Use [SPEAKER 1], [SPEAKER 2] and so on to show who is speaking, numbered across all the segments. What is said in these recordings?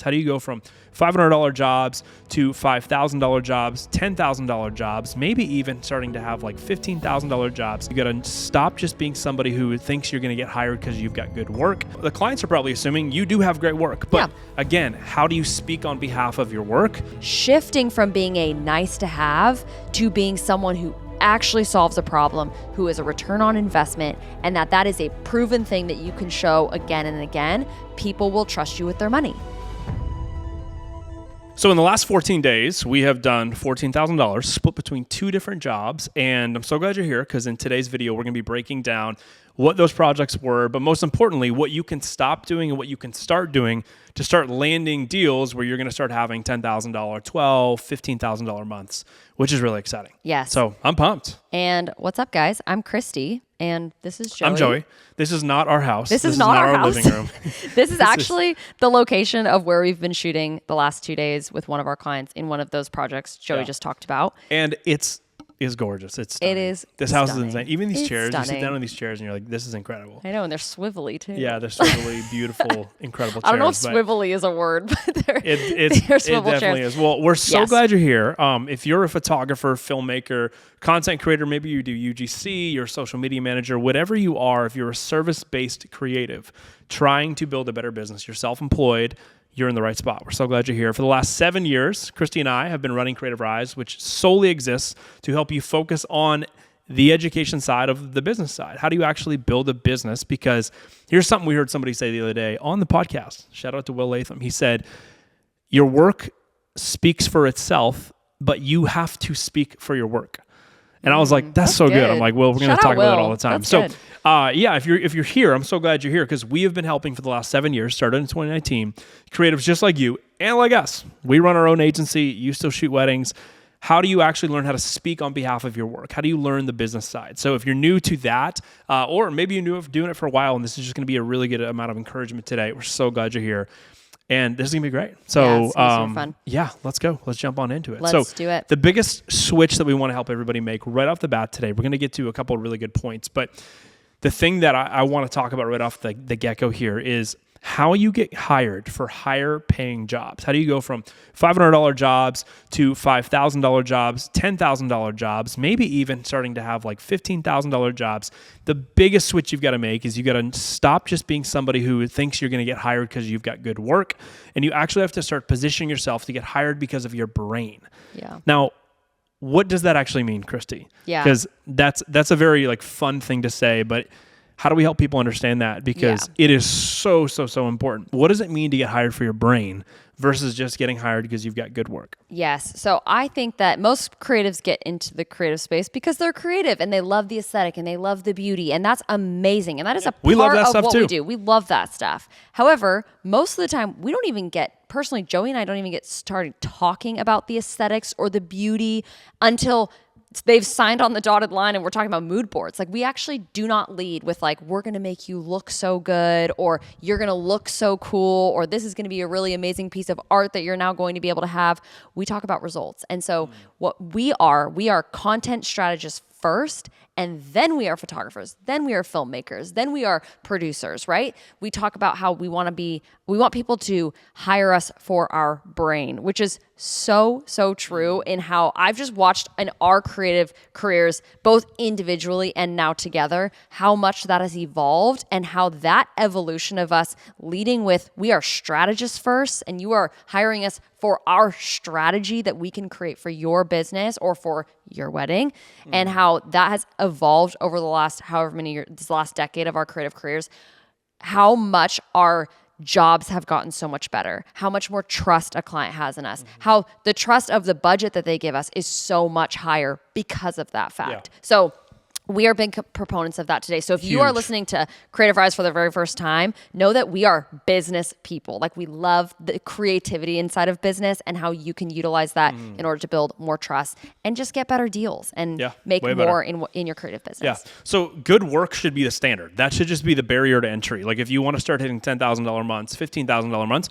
[SPEAKER 1] How do you go from $500 jobs to $5,000 jobs, $10,000 jobs, maybe even starting to have like $15,000 jobs? You got to stop just being somebody who thinks you're going to get hired because you've got good work. The clients are probably assuming you do have great work. But again, how do you speak on behalf of your work?
[SPEAKER 2] Shifting from being a nice to have to being someone who actually solves a problem, who is a return on investment, and that is a proven thing that you can show again and again. People will trust you with their money.
[SPEAKER 1] So in the last 14 days, we have done $14,000 split between 2 different jobs. And I'm so glad you're here because in today's video, we're going to be breaking down what those projects were, but most importantly, what you can stop doing and what you can start doing to start landing deals where you're going to start having $10,000, $12,000, $15,000 months, which is really exciting.
[SPEAKER 2] Yes.
[SPEAKER 1] So I'm pumped.
[SPEAKER 2] And what's up, guys? I'm Christy, and this is Joey.
[SPEAKER 1] I'm Joey. This is not our house.
[SPEAKER 2] This is not our house.
[SPEAKER 1] Living room.
[SPEAKER 2] This is actually the location of where we've been shooting the last 2 days with one of our clients in one of those projects Joey just talked about.
[SPEAKER 1] And it's gorgeous. It's stunning.
[SPEAKER 2] It is.
[SPEAKER 1] This house is insane. Even these chairs,
[SPEAKER 2] stunning.
[SPEAKER 1] You sit down on these chairs and you're like, this is incredible.
[SPEAKER 2] I know, and they're swivelly too.
[SPEAKER 1] Yeah, they're swivelly, beautiful, incredible chairs.
[SPEAKER 2] I don't know if swivelly is a word, but they're swivel
[SPEAKER 1] it definitely
[SPEAKER 2] chairs.
[SPEAKER 1] is. Well, we're so glad you're here. If you're a photographer, filmmaker, content creator, maybe you do UGC, you're a social media manager, whatever you are, if you're a service-based creative trying to build a better business, you're self-employed, you're in the right spot. We're so glad you're here. For the last 7 years, Christy and I have been running Creative Rise, which solely exists to help you focus on the education side of the business side. How do you actually build a business? Because here's something we heard somebody say the other day on the podcast. Shout out to Will Latham. He said, your work speaks for itself, but you have to speak for your work. And I was like, that's so good. I'm like, well, we're going to talk about that all the time.
[SPEAKER 2] That's
[SPEAKER 1] so,
[SPEAKER 2] good.
[SPEAKER 1] if you're here, I'm so glad you're here because we have been helping for the last 7 years, started in 2019, creatives just like you and like us. We run our own agency. You still shoot weddings. How do you actually learn how to speak on behalf of your work? How do you learn the business side? So if you're new to that, or maybe you're new of doing it for a while, and this is just going to be a really good amount of encouragement today, we're so glad you're here. And this is going to be great. So,
[SPEAKER 2] fun.
[SPEAKER 1] Yeah, let's go. Let's jump on into it.
[SPEAKER 2] Let's do it.
[SPEAKER 1] The biggest switch that we want to help everybody make right off the bat today, we're going to get to a couple of really good points, but the thing that I want to talk about right off the get-go here is how you get hired for higher paying jobs. How do you go from $500 jobs to $5,000 jobs, $10,000 jobs, maybe even starting to have like $15,000 jobs? The biggest switch you've got to make is you got to stop just being somebody who thinks you're going to get hired because you've got good work. And you actually have to start positioning yourself to get hired because of your brain.
[SPEAKER 2] Yeah.
[SPEAKER 1] Now, what does that actually mean, Christy?
[SPEAKER 2] Yeah.
[SPEAKER 1] Because that's a very like fun thing to say, but how do we help people understand that? Because it is so important. What does it mean to get hired for your brain versus just getting hired because you've got good work?
[SPEAKER 2] Yes. So I think that most creatives get into the creative space because they're creative and they love the aesthetic and they love the beauty. And that's amazing. And that is a part of what we do. We love that stuff. However, most of the time we don't even get, personally, Joey and I don't even get started talking about the aesthetics or the beauty until they've signed on the dotted line and we're talking about mood boards. Like, we actually do not lead with like, we're going to make you look so good, or you're going to look so cool, or this is going to be a really amazing piece of art that you're now going to be able to have. We talk about results. And so what we are content strategists first, and then we are photographers, then we are filmmakers, then we are producers, right? We talk about how we want people to hire us for our brain, which is so true in how I've just watched in our creative careers, both individually and now together, how much that has evolved and how that evolution of us leading with, we are strategists first, and you are hiring us for our strategy that we can create for your business or for your wedding, and how that has evolved over the last however many years, this last decade of our creative careers, how much our jobs have gotten so much better, how much more trust a client has in us, how the trust of the budget that they give us is so much higher because of that fact. Yeah. So we are big proponents of that today. So if you are listening to Creative Rise for the very first time, know that we are business people. Like, we love the creativity inside of business and how you can utilize that in order to build more trust and just get better deals and make more in your creative business.
[SPEAKER 1] Yeah. So good work should be the standard. That should just be the barrier to entry. Like, if you want to start hitting $10,000 months, $15,000 months,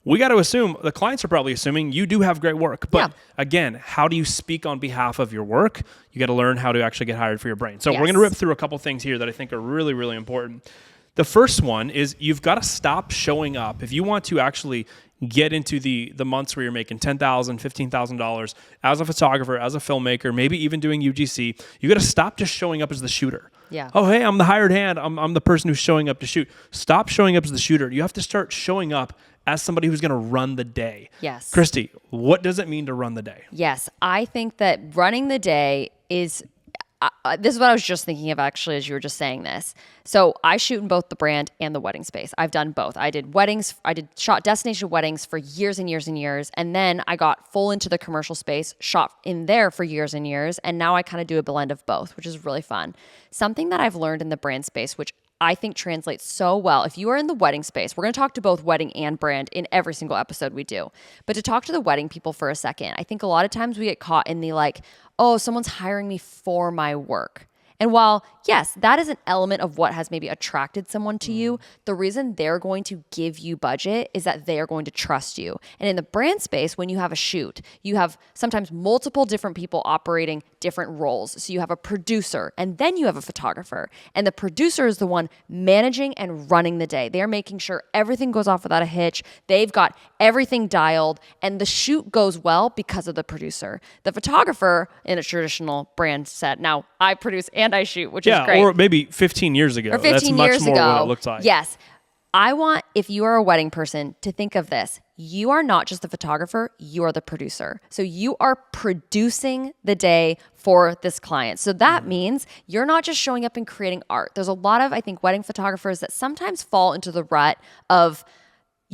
[SPEAKER 1] we got to assume, the clients are probably assuming you do have great work. But again, how do you speak on behalf of your work? You got to learn how to actually get hired for your brain. So we're going to rip through a couple things here that I think are really, really important. The first one is you've got to stop showing up. If you want to actually get into the months where you're making $10,000, $15,000 as a photographer, as a filmmaker, maybe even doing UGC, you got to stop just showing up as the shooter.
[SPEAKER 2] Yeah.
[SPEAKER 1] Oh, hey, I'm the hired hand. I'm the person who's showing up to shoot. Stop showing up as the shooter. You have to start showing up as somebody who's going to run the day.
[SPEAKER 2] Yes.
[SPEAKER 1] Christy, what does it mean to run the day?
[SPEAKER 2] Yes. I think that running the day is... this is what I was just thinking of actually as you were just saying this. So I shoot in both the brand and the wedding space. I've done both. I did weddings. I shot destination weddings for years and years and years. And then I got full into the commercial space, shot in there for years and years. And now I kind of do a blend of both, which is really fun. Something that I've learned in the brand space, which I think translates so well. If you are in the wedding space, we're going to talk to both wedding and brand in every single episode we do. But to talk to the wedding people for a second, I think a lot of times we get caught in the like, oh, someone's hiring me for my work. And while, yes, that is an element of what has maybe attracted someone to you, the reason they're going to give you budget is that they are going to trust you. And in the brand space, when you have a shoot, you have sometimes multiple different people operating different roles. So you have a producer and then you have a photographer. And the producer is the one managing and running the day. They're making sure everything goes off without a hitch. They've got everything dialed and the shoot goes well because of the producer. The photographer in a traditional brand set, now I produce and I shoot, which is great.
[SPEAKER 1] Or maybe 15 years ago.
[SPEAKER 2] Or 15
[SPEAKER 1] That's
[SPEAKER 2] years
[SPEAKER 1] much more
[SPEAKER 2] ago.
[SPEAKER 1] what it looked like.
[SPEAKER 2] Yes. I want, if you are a wedding person, to think of this. You are not just the photographer, you are the producer. So you are producing the day for this client. So that means you're not just showing up and creating art. There's a lot of, I think, wedding photographers that sometimes fall into the rut of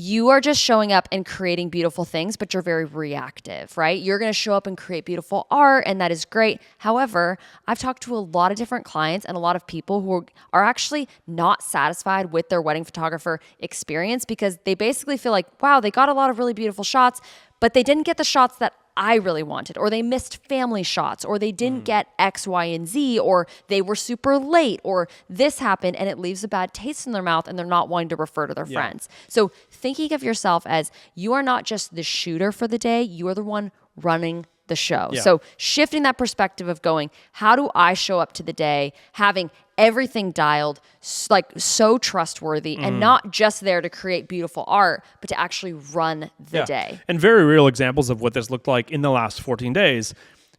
[SPEAKER 2] you are just showing up and creating beautiful things, but you're very reactive, right? You're going to show up and create beautiful art, and that is great. However, I've talked to a lot of different clients and a lot of people who are actually not satisfied with their wedding photographer experience because they basically feel like, wow, they got a lot of really beautiful shots, but they didn't get the shots that I really wanted, or they missed family shots, or they didn't get X, Y, and Z, or they were super late, or this happened, and it leaves a bad taste in their mouth, and they're not wanting to refer to their friends. So thinking of yourself as you are not just the shooter for the day, you are the one running the show.
[SPEAKER 1] Yeah.
[SPEAKER 2] So shifting that perspective of going, how do I show up to the day, having everything dialed, like so trustworthy and not just there to create beautiful art, but to actually run the day.
[SPEAKER 1] And very real examples of what this looked like in the last 14 days.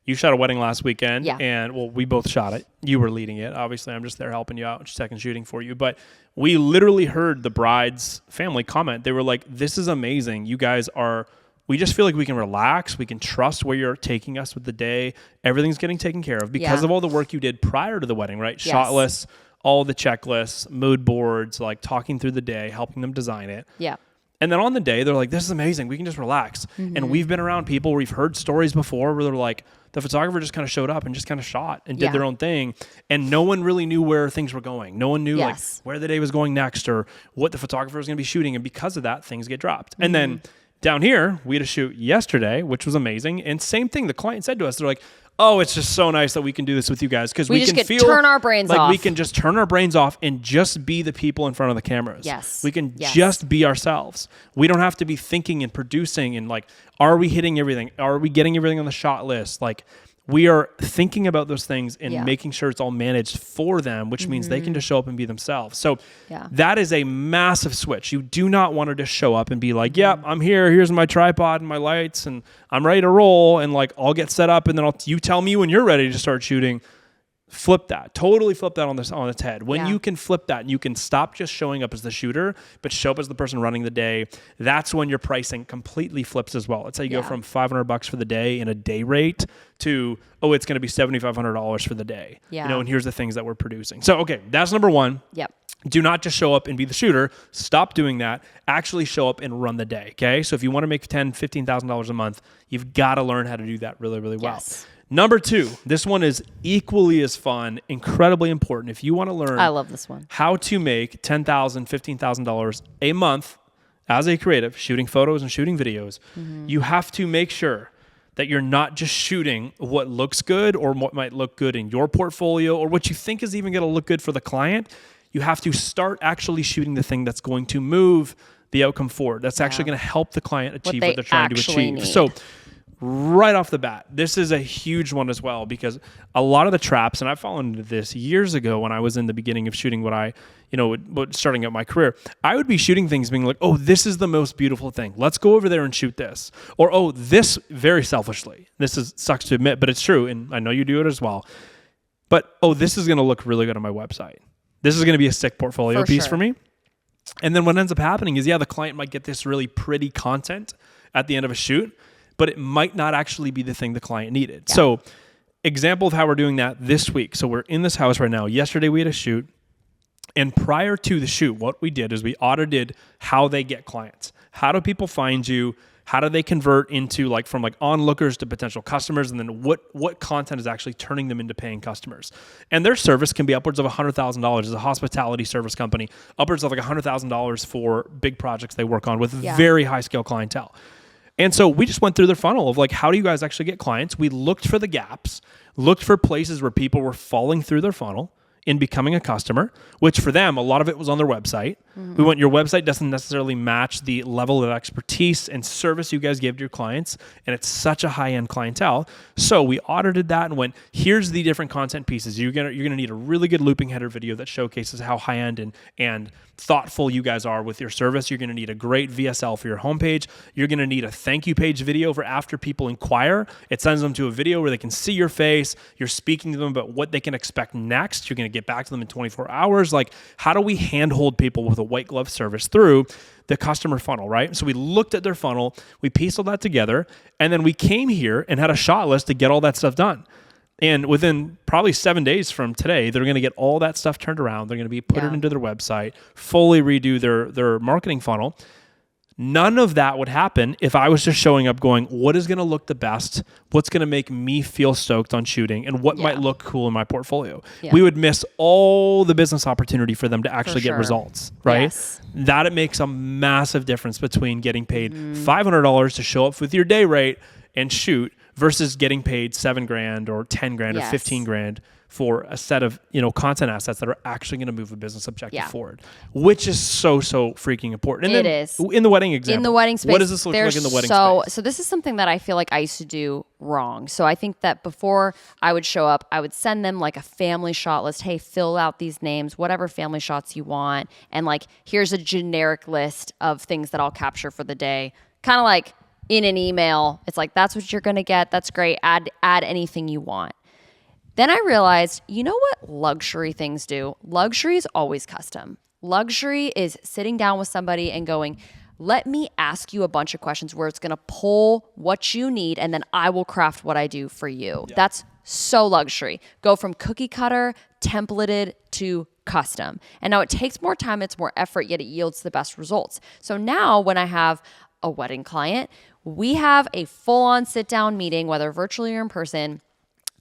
[SPEAKER 1] You shot a wedding last weekend, and well, we both shot it. You were leading it. Obviously, I'm just there helping you out, second shooting for you. But we literally heard the bride's family comment. They were like, this is amazing. You guys are... We just feel like we can relax. We can trust where you're taking us with the day. Everything's getting taken care of because of all the work you did prior to the wedding, right?
[SPEAKER 2] Yes.
[SPEAKER 1] Shot lists, all the checklists, mood boards, like talking through the day, helping them design it.
[SPEAKER 2] Yeah.
[SPEAKER 1] And then on the day, they're like, this is amazing. We can just relax. And we've been around people, we've heard stories before where they're like, the photographer just kind of showed up and just kind of shot and did their own thing. And no one really knew where things were going. No one knew like where the day was going next or what the photographer was going to be shooting. And because of that, things get dropped. And then down here, we had a shoot yesterday, which was amazing. And same thing, the client said to us, they're like, oh, it's just so nice that we can do this with you guys because we can feel
[SPEAKER 2] turn our brains
[SPEAKER 1] like
[SPEAKER 2] off.
[SPEAKER 1] we can just turn our brains off and just be the people in front of the cameras.
[SPEAKER 2] Yes.
[SPEAKER 1] We can just be ourselves. We don't have to be thinking and producing and like, are we hitting everything? Are we getting everything on the shot list? Like, we are thinking about those things and making sure it's all managed for them, which means they can just show up and be themselves. So that is a massive switch. You do not want to just show up and be like, yeah, I'm here. Here's my tripod and my lights and I'm ready to roll. And like, I'll get set up and then you tell me when you're ready to start shooting. Flip that. Totally flip that on its head. When you can flip that and you can stop just showing up as the shooter, but show up as the person running the day, that's when your pricing completely flips as well. It's how you go from $500 for the day in a day rate to, oh, it's going to be $7,500 for the day.
[SPEAKER 2] Yeah.
[SPEAKER 1] You know, and here's the things that we're producing. So, okay, that's number one.
[SPEAKER 2] Yep.
[SPEAKER 1] Do not just show up and be the shooter. Stop doing that. Actually show up and run the day, okay? So if you want to make $10,000, $15,000 a month, you've got to learn how to do that really, really well.
[SPEAKER 2] Yes.
[SPEAKER 1] Number two, this one is equally as fun, incredibly important. If you want to learn
[SPEAKER 2] I love this one.
[SPEAKER 1] how to make $10,000, $15,000 a month as a creative, shooting photos and shooting videos, you have to make sure that you're not just shooting what looks good or what might look good in your portfolio or what you think is even going to look good for the client. You have to start actually shooting the thing that's going to move the outcome forward. That's actually going to help the client achieve what they're trying to achieve.
[SPEAKER 2] Need.
[SPEAKER 1] So right off the bat, this is a huge one as well, because a lot of the traps, and I've fallen into this years ago when I was in the beginning of shooting starting out my career, I would be shooting things being like, oh, this is the most beautiful thing. Let's go over there and shoot this. Or, oh, this, very selfishly, sucks to admit, but it's true. And I know you do it as well. But, oh, this is going to look really good on my website. This is going to be a sick portfolio piece for me. And then what ends up happening is, the client might get this really pretty content at the end of a shoot, but it might not actually be the thing the client needed. Yeah. So example of how we're doing that this week. So we're in this house right now. Yesterday we had a shoot. And prior to the shoot, what we did is we audited how they get clients. How do people find you? How do they convert into from onlookers to potential customers? And then what content is actually turning them into paying customers? And their service can be upwards of $100,000 as a hospitality service company, upwards of $100,000 for big projects they work on with very high scale clientele. And so we just went through their funnel of how do you guys actually get clients? We looked for the gaps, looked for places where people were falling through their funnel in becoming a customer, which for them, a lot of it was on their website. Mm-hmm. We went, your website doesn't necessarily match the level of expertise and service you guys give to your clients, and it's such a high-end clientele. So we audited that and went, here's the different content pieces. You're gonna need a really good looping header video that showcases how high-end and thoughtful you guys are with your service. You're gonna need a great VSL for your homepage. You're gonna need a thank you page video for after people inquire. It sends them to a video where they can see your face. You're speaking to them about what they can expect next. You're gonna get back to them in 24 hours. How do we handhold people with a white glove service through the customer funnel, right? So we looked at their funnel, we pieced all that together, and then we came here and had a shot list to get all that stuff done. And within probably 7 days from today, they're going to get all that stuff turned around. They're going to be put it into their website, fully redo their marketing funnel. None of that would happen if I was just showing up going, what is going to look the best? What's going to make me feel stoked on shooting? And what might look cool in my portfolio? Yeah. We would miss all the business opportunity for them to actually get results, right? Yes. That it makes a massive difference between getting paid $500 to show up with your day rate and shoot versus getting paid $7,000 or $10,000 or $15,000 for a set of then assets that are actually going to move a business objective forward, which is so freaking important. And
[SPEAKER 2] it is.
[SPEAKER 1] In the wedding example.
[SPEAKER 2] In the wedding space.
[SPEAKER 1] What does this look like in the wedding space?
[SPEAKER 2] So this is something that I feel like I used to do wrong. So I think that before I would show up, I would send them a family shot list. Hey, fill out these names, whatever family shots you want. And here's a generic list of things that I'll capture for the day. Kind of in an email. It's that's what you're going to get. That's great. Add anything you want. Then I realized, you know what luxury things do? Luxury is always custom. Luxury is sitting down with somebody and going, let me ask you a bunch of questions where it's going to pull what you need, and then I will craft what I do for you. Yeah. That's so luxury. Go from cookie cutter, templated to custom. And now it takes more time, it's more effort, yet it yields the best results. So now when I have a wedding client, we have a full-on sit-down meeting, whether virtually or in person.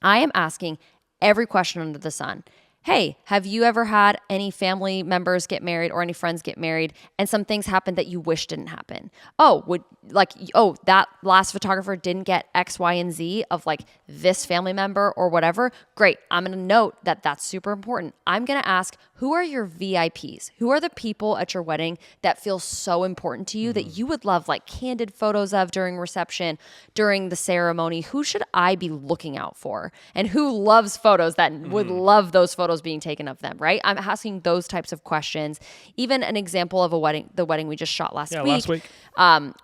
[SPEAKER 2] I am asking every question under the sun. Hey, have you ever had any family members get married or any friends get married and some things happen that you wish didn't happen? That last photographer didn't get X, Y, and Z of this family member or whatever. Great. I'm going to note that that's super important. I'm going to ask, who are your VIPs? Who are the people at your wedding that feel so important to you that you would love candid photos of during reception, during the ceremony? Who should I be looking out for? And who loves photos that would love those photos being taken of them, right? I'm asking those types of questions. Even an example of the wedding we just shot last week.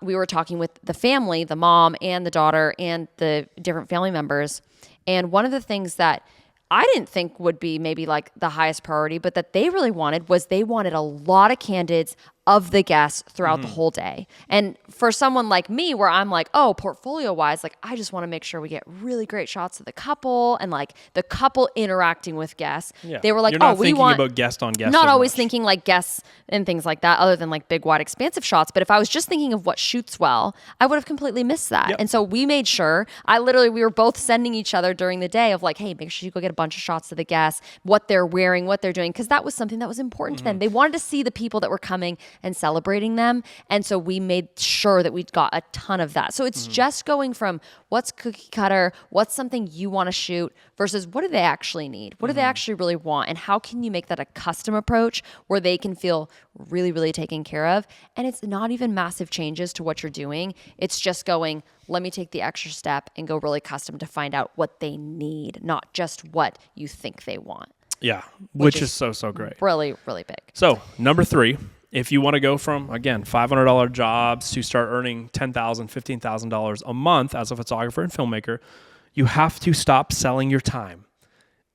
[SPEAKER 2] We were talking with the family, the mom and the daughter and the different family members. And one of the things that I didn't think would be maybe the highest priority, but that they really wanted was they wanted a lot of candids of the guests throughout the whole day. And for someone like me, where I'm portfolio wise, I just want to make sure we get really great shots of the couple and the couple interacting with guests. Yeah. They were
[SPEAKER 1] You're not thinking about guest on guest.
[SPEAKER 2] Not always thinking guests and things like that, other than big, wide, expansive shots. But if I was just thinking of what shoots well, I would have completely missed that. Yep. And so we made sure, we were both sending each other during the day of hey, make sure you go get a bunch of shots of the guests, what they're wearing, what they're doing, because that was something that was important to them. They wanted to see the people that were coming and celebrating them. And so we made sure that we got a ton of that. So it's just going from what's cookie cutter, what's something you want to shoot versus what do they actually need? What do they actually really want? And how can you make that a custom approach where they can feel really, really taken care of? And it's not even massive changes to what you're doing. It's just going, let me take the extra step and go really custom to find out what they need, not just what you think they want.
[SPEAKER 1] Yeah, which is so great.
[SPEAKER 2] Really, really big.
[SPEAKER 1] So number 3, if you want to go from, again, $500 jobs to start earning $10,000, $15,000 a month as a photographer and filmmaker, you have to stop selling your time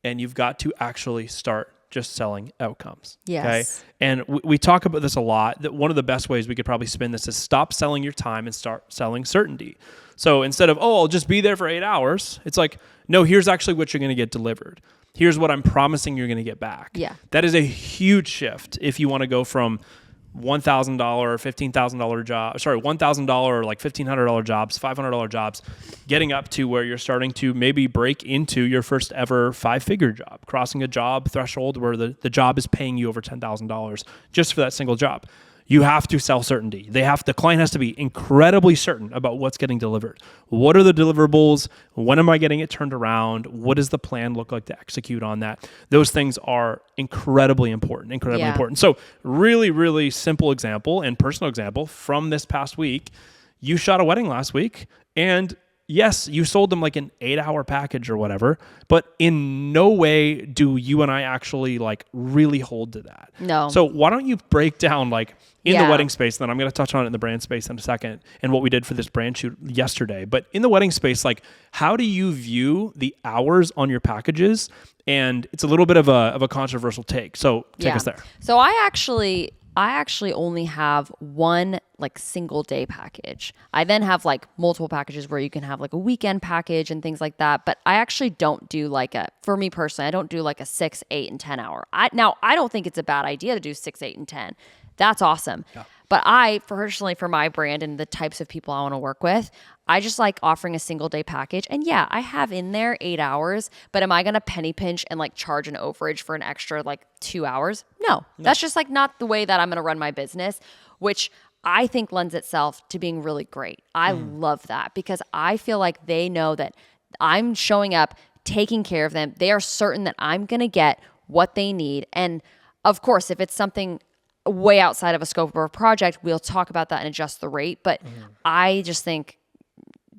[SPEAKER 1] and you've got to actually start just selling outcomes.
[SPEAKER 2] Yes.
[SPEAKER 1] Okay? And we talk about this a lot, that one of the best ways we could probably spin this is stop selling your time and start selling certainty. So instead of, I'll just be there for 8 hours, it's like, no, here's actually what you're going to get delivered. Here's what I'm promising you're going to get back.
[SPEAKER 2] Yeah.
[SPEAKER 1] That is a huge shift if you want to go from $1,000, $15,000 job, sorry, $1,000, like $1,500 jobs, $500 jobs, getting up to where you're starting to maybe break into your first ever 5-figure job, crossing a job threshold where the job is paying you over $10,000 just for that single job. You have to sell certainty. The client has to be incredibly certain about what's getting delivered. What are the deliverables? When am I getting it turned around? What does the plan look like to execute on that? Those things are incredibly important. So really, really simple example and personal example from this past week. You shot a wedding last week and yes, you sold them like an 8-hour package or whatever, but in no way do you and I actually like really hold to that.
[SPEAKER 2] No.
[SPEAKER 1] So why don't you break down like in the wedding space, then I'm going to touch on it in the brand space in a second and what we did for this brand shoot yesterday. But in the wedding space, like how do you view the hours on your packages? And it's a little bit of a controversial take. So take us there.
[SPEAKER 2] So I actually only have one like single day package. I then have like multiple packages where you can have like a weekend package and things like that. But I actually don't do for me personally, I don't do like a 6, 8, and 10 hour. I don't think it's a bad idea to do 6, 8, and 10. That's awesome. Yeah. But personally, for my brand and the types of people I want to work with, I just like offering a single day package. And yeah, I have in there 8 hours, but am I going to penny pinch and like charge an overage for an extra like 2 hours? No, that's just like not the way that I'm going to run my business, which I think lends itself to being really great. I love that because I feel like they know that I'm showing up, taking care of them. They are certain that I'm going to get what they need. And of course, if it's something way outside of a scope of our project, we'll talk about that and adjust the rate. But I just think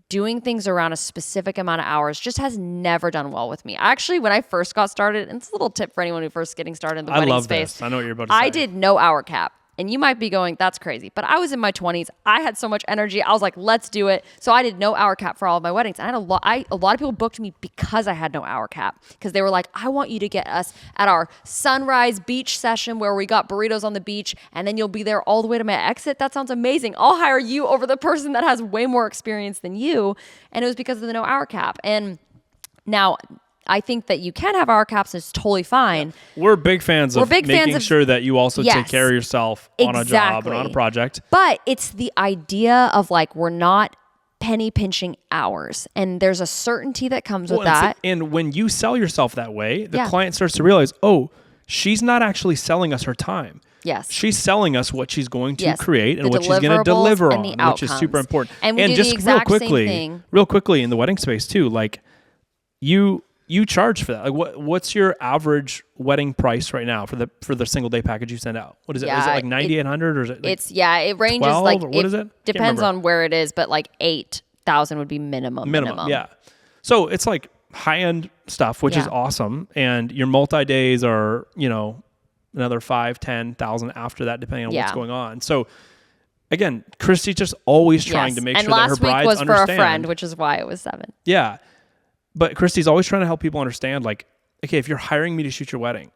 [SPEAKER 2] doing things around a specific amount of hours just has never done well with me. Actually, when I first got started, and it's a little tip for anyone who first getting started in the wedding space.
[SPEAKER 1] This. I know what you're about to say.
[SPEAKER 2] I did no hour cap. And you might be going, that's crazy. But I was in my 20s. I had so much energy. I was like, let's do it. So I did no hour cap for all of my weddings. And a lot of people booked me because I had no hour cap. Because they were like, I want you to get us at our sunrise beach session where we got burritos on the beach. And then you'll be there all the way to my exit. That sounds amazing. I'll hire you over the person that has way more experience than you. And it was because of the no hour cap. And now I think that you can have hour caps. It's totally fine.
[SPEAKER 1] Yeah. We're big fans of making sure that you also take care of yourself on a job and on a project.
[SPEAKER 2] But it's the idea of like, we're not penny pinching hours. And there's a certainty that comes with that.
[SPEAKER 1] And when you sell yourself that way, the client starts to realize, oh, she's not actually selling us her time.
[SPEAKER 2] Yes.
[SPEAKER 1] She's selling us what she's going to create and what she's going to deliver on, which is super important.
[SPEAKER 2] And we do
[SPEAKER 1] just
[SPEAKER 2] the exact same thing.
[SPEAKER 1] Real quickly in the wedding space too, like you charge for that. Like what's your average wedding price right now for the single day package you send out? What is it? Is it like 9,800 or is it? Like
[SPEAKER 2] it ranges
[SPEAKER 1] 12,
[SPEAKER 2] like
[SPEAKER 1] what is it?
[SPEAKER 2] Depends on where it is, but like 8,000 would be minimum.
[SPEAKER 1] Yeah. So it's like high end stuff, which is awesome. And your multi days are, another 5,000-10,000 after that, depending on what's going on. So again, Christy's just always trying to make sure that her brides understand. And last week was for a friend,
[SPEAKER 2] which is why it was 7.
[SPEAKER 1] Yeah. But Christy's always trying to help people understand, like, okay, if you're hiring me to shoot your wedding,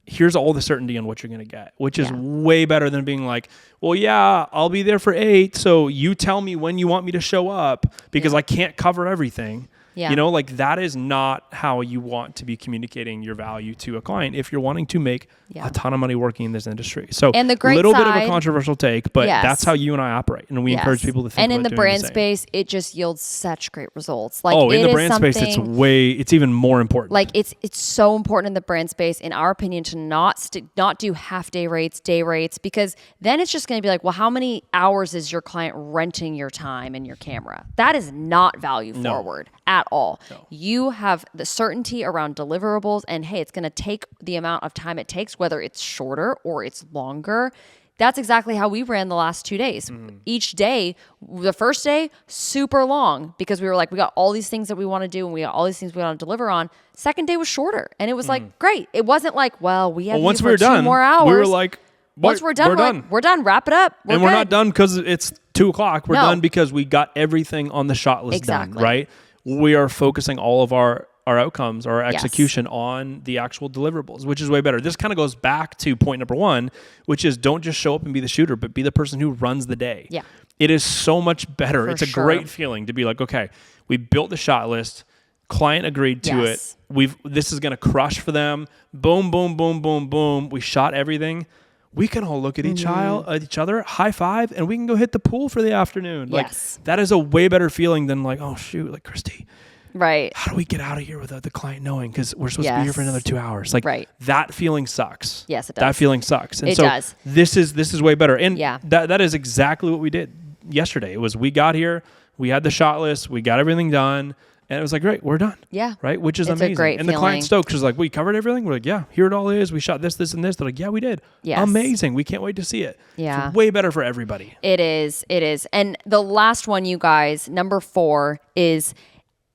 [SPEAKER 1] here's all the certainty on what you're going to get, which is way better than being like, well, yeah, I'll be there for 8. So you tell me when you want me to show up because I can't cover everything.
[SPEAKER 2] Yeah.
[SPEAKER 1] You know, like that is not how you want to be communicating your value to a client if you're wanting to make a ton of money working in this industry. So
[SPEAKER 2] and the
[SPEAKER 1] a
[SPEAKER 2] great
[SPEAKER 1] little bit of
[SPEAKER 2] side-
[SPEAKER 1] a controversial take, but
[SPEAKER 2] Yes.
[SPEAKER 1] that's how you and I operate. And we encourage people to think
[SPEAKER 2] And in
[SPEAKER 1] about
[SPEAKER 2] the
[SPEAKER 1] doing
[SPEAKER 2] brand
[SPEAKER 1] the same.
[SPEAKER 2] space, it just yields such great results. Like
[SPEAKER 1] in
[SPEAKER 2] it
[SPEAKER 1] the
[SPEAKER 2] is
[SPEAKER 1] brand space, it's even more important.
[SPEAKER 2] Like it's so important in the brand space, in our opinion, to not do half day rates, day rates, because then it's just going to be like, well, how many hours is your client renting your time and your camera? That is not value forward at all.
[SPEAKER 1] No.
[SPEAKER 2] You have the certainty around deliverables, and hey, it's going to take the amount of time it takes, whether it's shorter or it's longer. That's exactly how we ran the last 2 days. Each day, the first day, super long because we were like, we got all these things that we want to do and we got all these things we want to deliver on. Second day was shorter. And it was like, great. It wasn't like, well, we have
[SPEAKER 1] once
[SPEAKER 2] you
[SPEAKER 1] we were
[SPEAKER 2] for
[SPEAKER 1] done,
[SPEAKER 2] 2 more hours.
[SPEAKER 1] we were like,
[SPEAKER 2] once we're done, we're done. Wrap it up.
[SPEAKER 1] We're not done because it's 2:00. We're
[SPEAKER 2] No.
[SPEAKER 1] done because we got everything on the shot list done,
[SPEAKER 2] Exactly.
[SPEAKER 1] right? We are focusing all of our outcomes, our execution on the actual deliverables, which is way better. This kind of goes back to point number 1, which is don't just show up and be the shooter, but be the person who runs the day.
[SPEAKER 2] Yeah.
[SPEAKER 1] It is so much better. It's a
[SPEAKER 2] sure.
[SPEAKER 1] great feeling to be like, okay, we built the shot list. Client agreed to
[SPEAKER 2] Yes.
[SPEAKER 1] it. This is going to crush for them. Boom, boom, boom, boom, boom. We shot everything. We can all look at each other, high five, and we can go hit the pool for the afternoon. Like
[SPEAKER 2] Yes.
[SPEAKER 1] that is a way better feeling than like, oh shoot, like Christy,
[SPEAKER 2] Right.
[SPEAKER 1] how do we get out of here without the client knowing? Because we're supposed to be here for
[SPEAKER 2] Yes.
[SPEAKER 1] another 2 hours. Like
[SPEAKER 2] Right.
[SPEAKER 1] that feeling sucks.
[SPEAKER 2] Yes, it
[SPEAKER 1] That
[SPEAKER 2] does.
[SPEAKER 1] feeling sucks. And
[SPEAKER 2] It
[SPEAKER 1] so
[SPEAKER 2] does.
[SPEAKER 1] this is way better. And
[SPEAKER 2] Yeah.
[SPEAKER 1] that is exactly what we did yesterday. It was we got here, we had the shot list, we got everything done. And it was like, great, we're done.
[SPEAKER 2] Yeah.
[SPEAKER 1] Right? Which is
[SPEAKER 2] It's a
[SPEAKER 1] amazing.
[SPEAKER 2] great
[SPEAKER 1] and the
[SPEAKER 2] feeling.
[SPEAKER 1] client stoked. She's like, we covered everything. We're like, yeah, here it all is. We shot this, and this. They're like, yeah, we did.
[SPEAKER 2] Yes.
[SPEAKER 1] Amazing. We can't wait to see it.
[SPEAKER 2] Yeah.
[SPEAKER 1] It's way better for everybody.
[SPEAKER 2] It is. It is. And the last one, you guys, number 4 is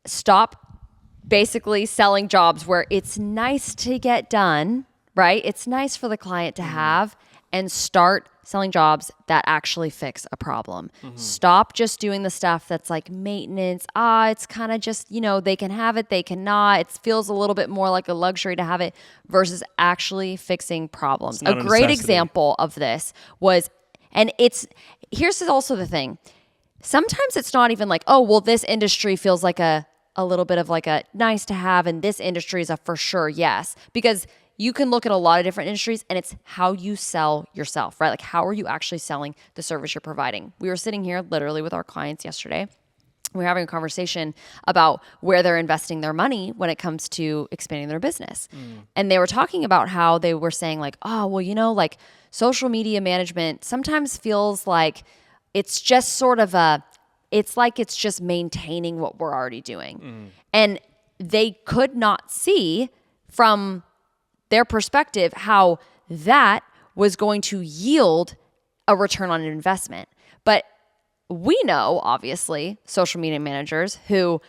[SPEAKER 2] stop basically selling jobs where it's nice to get done, right? It's nice for the client to have, and start selling jobs that actually fix a problem. Stop just doing the stuff that's like maintenance. It's kind of just, they can have it, they cannot. It feels a little bit more like a luxury to have it versus actually fixing problems.
[SPEAKER 1] not
[SPEAKER 2] A
[SPEAKER 1] a
[SPEAKER 2] great
[SPEAKER 1] necessity.
[SPEAKER 2] example of this was, and here's also the thing. Sometimes it's not even like, oh, well, this industry feels like a little bit of like a nice to have, and this industry is a for sure yes. Because you can look at a lot of different industries, and it's how you sell yourself, right? Like, how are you actually selling the service you're providing? We were sitting here literally with our clients yesterday. We were having a conversation about where they're investing their money when it comes to expanding their business. And they were talking about how they were saying like, oh, well, like social media management sometimes feels like it's just sort of it's just maintaining what we're already doing. And they could not see from their perspective how that was going to yield a return on investment. But we know, obviously, social media managers who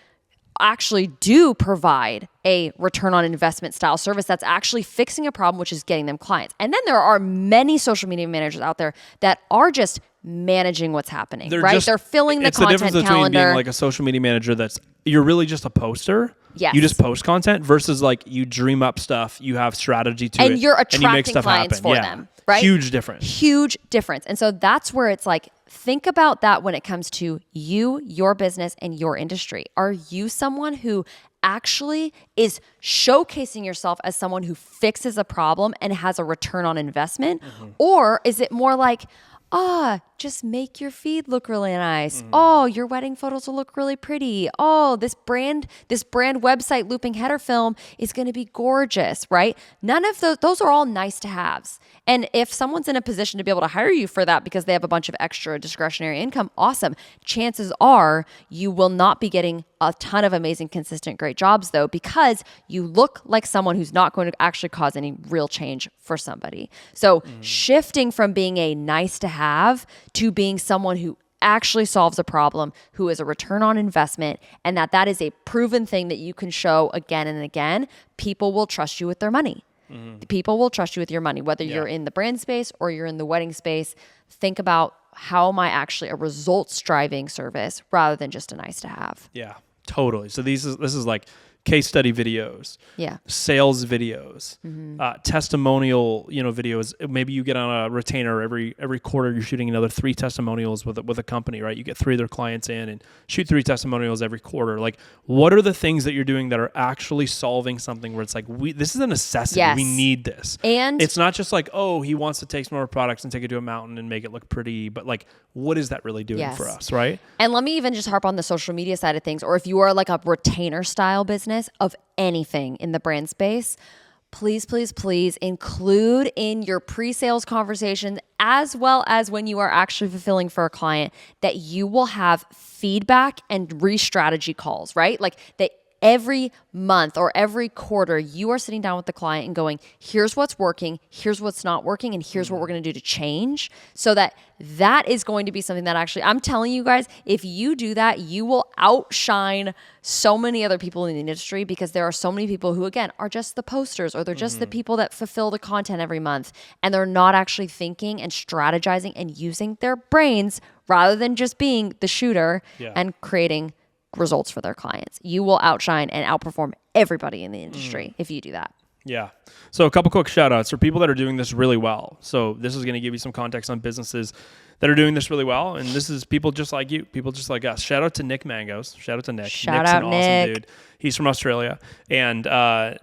[SPEAKER 2] actually do provide a return on investment style service that's actually fixing a problem, which is getting them clients. And then there are many social media managers out there that are just managing what's happening, right? They're filling the content
[SPEAKER 1] It's the difference
[SPEAKER 2] calendar.
[SPEAKER 1] between being like a social media manager you're really just a poster.
[SPEAKER 2] Yes.
[SPEAKER 1] You just post content versus like you dream up stuff, you have strategy to it.
[SPEAKER 2] And you're
[SPEAKER 1] and you make
[SPEAKER 2] attracting
[SPEAKER 1] stuff
[SPEAKER 2] clients
[SPEAKER 1] happen.
[SPEAKER 2] for
[SPEAKER 1] Yeah.
[SPEAKER 2] them, right?
[SPEAKER 1] Huge difference.
[SPEAKER 2] Huge difference. And so that's where it's like, think about that when it comes to you, your business, and your industry. Are you someone who actually is showcasing yourself as someone who fixes a problem and has a return on investment? Or is it more like, just make your feed look really nice. Oh, your wedding photos will look really pretty. Oh, this brand website looping header film is going to be gorgeous, right? None of those are all nice to haves. And if someone's in a position to be able to hire you for that because they have a bunch of extra discretionary income, awesome. Chances are you will not be getting a ton of amazing, consistent, great jobs though, because you look like someone who's not going to actually cause any real change for somebody. So shifting from being a nice to have to being someone who actually solves a problem, who is a return on investment, and that is a proven thing that you can show again and again, people will trust you with their money. People will trust you with your money, whether you're in the brand space or you're in the wedding space. Think about, how am I actually a results driving service rather than just a nice to have?
[SPEAKER 1] Yeah, totally. So this is like case study videos, sales videos, testimonial, videos. Maybe you get on a retainer every quarter. You're shooting another 3 testimonials with a company, right? You get 3 of their clients in and shoot 3 testimonials every quarter. Like, what are the things that you're doing that are actually solving something where it's like, this is a necessity.
[SPEAKER 2] Yes.
[SPEAKER 1] We need this.
[SPEAKER 2] And
[SPEAKER 1] it's not just like, oh, he wants to take some of our products and take it to a mountain and make it look pretty, but like, what is that really doing for us, right?
[SPEAKER 2] And let me even just harp on the social media side of things, or if you are like a retainer style business of anything in the brand space, please, please, please include in your pre-sales conversations, as well as when you are actually fulfilling for a client, that you will have feedback and re-strategy calls, right? Like that every month or every quarter, you are sitting down with the client and going, here's what's working, here's what's not working, and here's what we're going to do to change. So that is going to be something that actually, I'm telling you guys, if you do that, you will outshine so many other people in the industry, because there are so many people who, again, are just the posters, or they're just the people that fulfill the content every month, and they're not actually thinking and strategizing and using their brains rather than just being the shooter and creating results for their clients. You will outshine and outperform everybody in the industry if you do that.
[SPEAKER 1] Yeah. So a couple quick shout outs for people that are doing this really well. So this is going to give you some context on businesses that are doing this really well. And this is people just like you, people just like us. Shout out to Nick Mangos. Shout out to Nick. Nick's an awesome dude. He's from Australia. And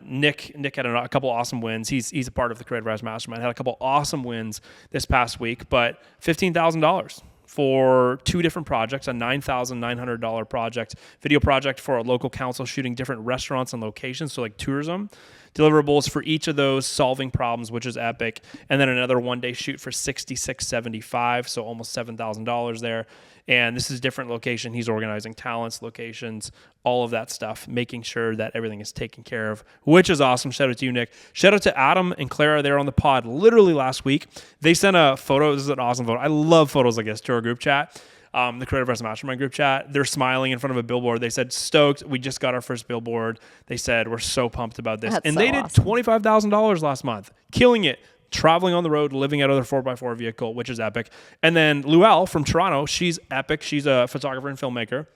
[SPEAKER 1] Nick had a couple awesome wins. He's a part of the Creative Rise Mastermind. Had a couple awesome wins this past week, but $15,000 for 2 different projects, a $9,900 project, video project for a local council shooting different restaurants and locations, so like tourism. Deliverables for each of those, solving problems, which is epic. And then another 1-day shoot for $6,675, so almost $7,000 there. And this is different location. He's organizing talents, locations, all of that stuff, making sure that everything is taken care of, which is awesome. Shout out to you, Nick. Shout out to Adam and Clara there on the pod literally last week. They sent a photo. This is an awesome photo. I love photos like this to our group chat. The Creative Rise Mastermind group chat. They're smiling in front of a billboard. They said, stoked. We just got our first billboard. They said, we're so pumped about this.
[SPEAKER 2] That's
[SPEAKER 1] they did $25,000 last month, killing it, traveling on the road, living out of their 4x4 vehicle, which is epic. And then Luelle from Toronto, she's epic. She's a photographer and filmmaker.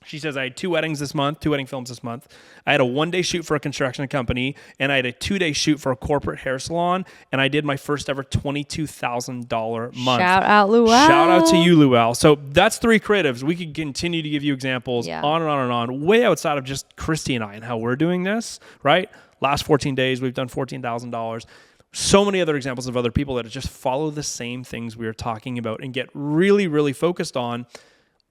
[SPEAKER 1] She says, I had 2 weddings this month, 2 wedding films this month. I had a 1-day shoot for a construction company, and I had a 2-day shoot for a corporate hair salon, and I did my first ever $22,000 month.
[SPEAKER 2] Shout out, Luelle.
[SPEAKER 1] Shout out to you, Luelle. So that's 3 creatives. We could continue to give you examples on and on and on, way outside of just Christy and I and how we're doing this, right? Last 14 days, we've done $14,000. So many other examples of other people that just follow the same things we are talking about and get really, really focused on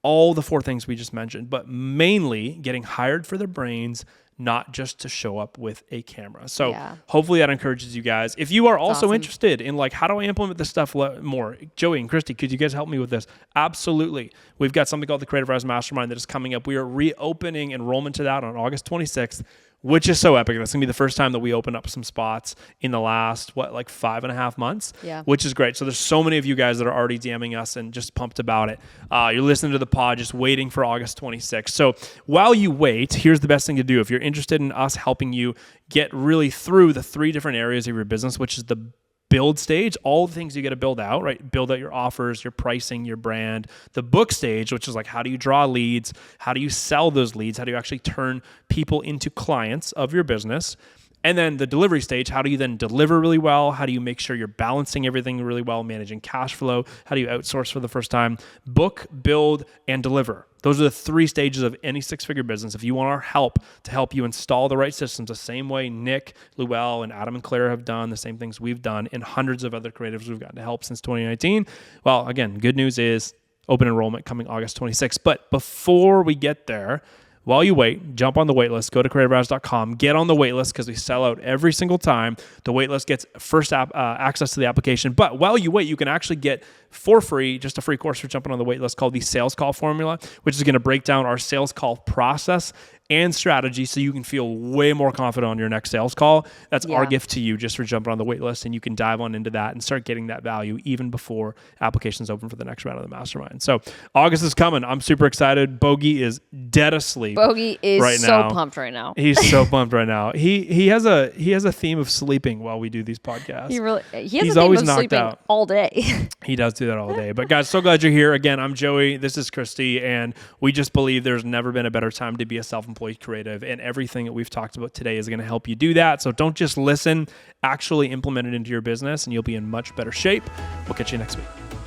[SPEAKER 1] all the 4 things we just mentioned, but mainly getting hired for their brains, not just to show up with a camera. So hopefully that encourages you guys. If you are also interested in like, how do I implement this stuff more? Joey and Christy, could you guys help me with this? Absolutely. We've got something called the Creative Rise Mastermind that is coming up. We are reopening enrollment to that on August 26th. Which is so epic. That's going to be the first time that we open up some spots in the last, 5.5 months, which is great. So there's so many of you guys that are already DMing us and just pumped about it. You're listening to the pod, just waiting for August 26th. So while you wait, here's the best thing to do. If you're interested in us helping you get really through the 3 different areas of your business, which is the build stage, all the things you got to build out, right? Build out your offers, your pricing, your brand. The book stage, which is like, how do you draw leads? How do you sell those leads? How do you actually turn people into clients of your business? And then the delivery stage, how do you then deliver really well? How do you make sure you're balancing everything really well, managing cash flow? How do you outsource for the first time? Book, build, and deliver. Those are the 3 stages of any 6-figure business. If you want our help to help you install the right systems, the same way Nick, Luelle, and Adam and Claire have done, the same things we've done, and hundreds of other creatives we've gotten to help since 2019. Well, again, good news is open enrollment coming August 26th. But before we get there, while you wait, jump on the waitlist, go to creativerise.com, get on the waitlist because we sell out every single time. The waitlist gets first access to the application. But while you wait, you can actually get for free, just a free course for jumping on the waitlist called the Sales Call Formula, which is going to break down our sales call process and strategy so you can feel way more confident on your next sales call. That's our gift to you just for jumping on the wait list, and you can dive on into that and start getting that value even before applications open for the next round of the mastermind. So August is coming. I'm super excited. Bogey is dead asleep.
[SPEAKER 2] Bogey is
[SPEAKER 1] right
[SPEAKER 2] so
[SPEAKER 1] now.
[SPEAKER 2] pumped right now.
[SPEAKER 1] He's so pumped right now. He has a theme of sleeping while we do these podcasts.
[SPEAKER 2] He's always a theme of sleeping out all day.
[SPEAKER 1] He does do that all day. But guys, so glad you're here. Again, I'm Joey. This is Christy, and we just believe there's never been a better time to be a self-employed employee creative, and everything that we've talked about today is going to help you do that. So don't just listen, actually implement it into your business, and you'll be in much better shape. We'll catch you next week.